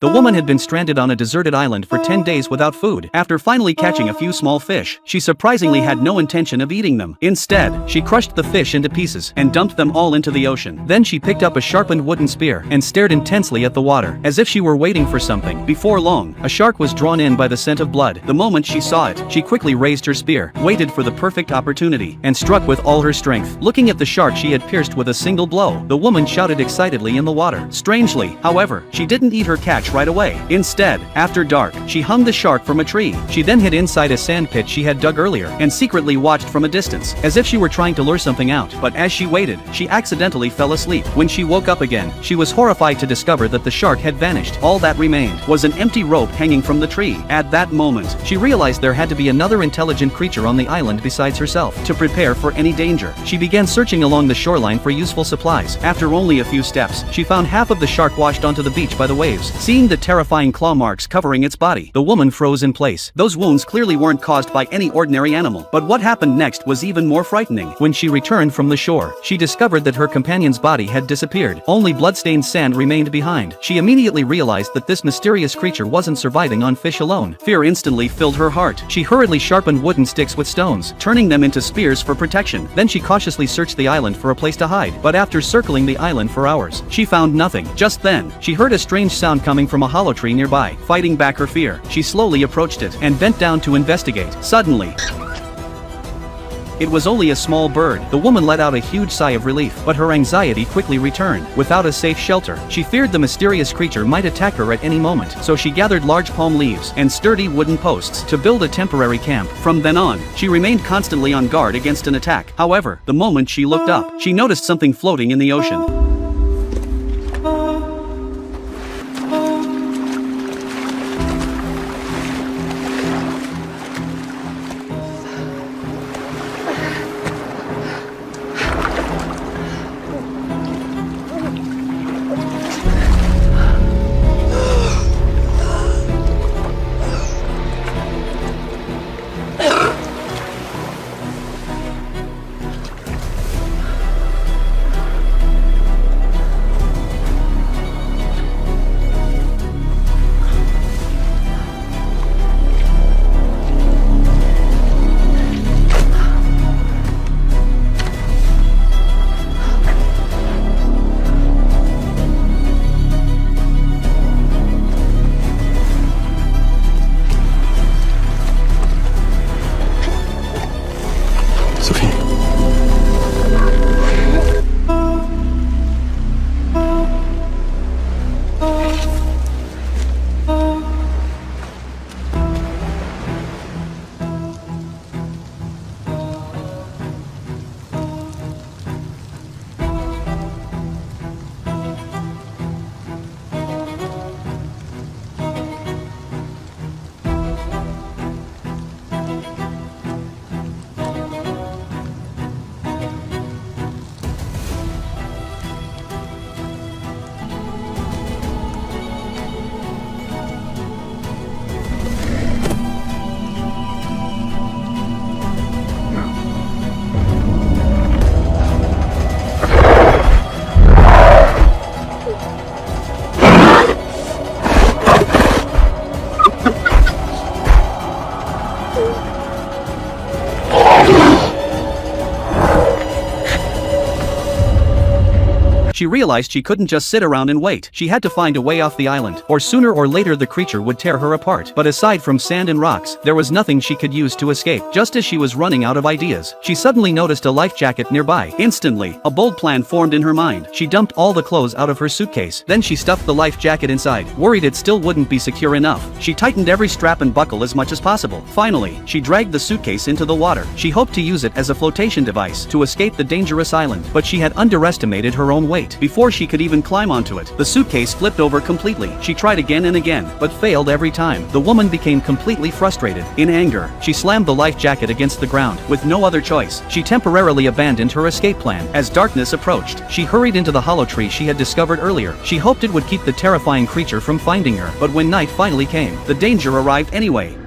The woman had been stranded on a deserted island for 10 days without food. After finally catching a few small fish, she surprisingly had no intention of eating them. Instead, she crushed the fish into pieces and dumped them all into the ocean. Then she picked up a sharpened wooden spear and stared intensely at the water, as if she were waiting for something. Before long, a shark was drawn in by the scent of blood. The moment she saw it, she quickly raised her spear, waited for the perfect opportunity, and struck with all her strength. Looking at the shark she had pierced with a single blow, the woman shouted excitedly in the water. Strangely, however, she didn't eat her catch right away. Instead, after dark, she hung the shark from a tree. She then hid inside a sand pit she had dug earlier and secretly watched from a distance, as if she were trying to lure something out. But as she waited, she accidentally fell asleep. When she woke up again, she was horrified to discover that the shark had vanished. All that remained was an empty rope hanging from the tree. At that moment, she realized there had to be another intelligent creature on the island besides herself. To prepare for any danger, she began searching along the shoreline for useful supplies. After only a few steps, she found half of the shark washed onto the beach by the waves. Seeing the terrifying claw marks covering its body, the woman froze in place. Those wounds clearly weren't caused by any ordinary animal. But what happened next was even more frightening. When she returned from the shore, she discovered that her companion's body had disappeared. Only bloodstained sand remained behind. She immediately realized that this mysterious creature wasn't surviving on fish alone. Fear instantly filled her heart. She hurriedly sharpened wooden sticks with stones, turning them into spears for protection. Then she cautiously searched the island for a place to hide. But after circling the island for hours, she found nothing. Just then, she heard a strange sound coming from a hollow tree nearby. Fighting back her fear, she slowly approached it and bent down to investigate. Suddenly, it was only a small bird. The woman let out a huge sigh of relief, but her anxiety quickly returned. Without a safe shelter, she feared the mysterious creature might attack her at any moment. So she gathered large palm leaves and sturdy wooden posts to build a temporary camp. From then on, she remained constantly on guard against an attack. However, the moment she looked up, she noticed something floating in the ocean. She realized she couldn't just sit around and wait. She had to find a way off the island, or sooner or later the creature would tear her apart. But aside from sand and rocks, there was nothing she could use to escape. Just as she was running out of ideas, she suddenly noticed a life jacket nearby. Instantly, a bold plan formed in her mind. She dumped all the clothes out of her suitcase. Then she stuffed the life jacket inside, worried it still wouldn't be secure enough. She tightened every strap and buckle as much as possible. Finally, she dragged the suitcase into the water. She hoped to use it as a flotation device to escape the dangerous island, but she had underestimated her own weight. Before she could even climb onto it, the suitcase flipped over completely. She tried again and again, but failed every time. The woman became completely frustrated. In anger, she slammed the life jacket against the ground. With no other choice, she temporarily abandoned her escape plan. As darkness approached, she hurried into the hollow tree she had discovered earlier. She hoped it would keep the terrifying creature from finding her, but when night finally came, the danger arrived anyway.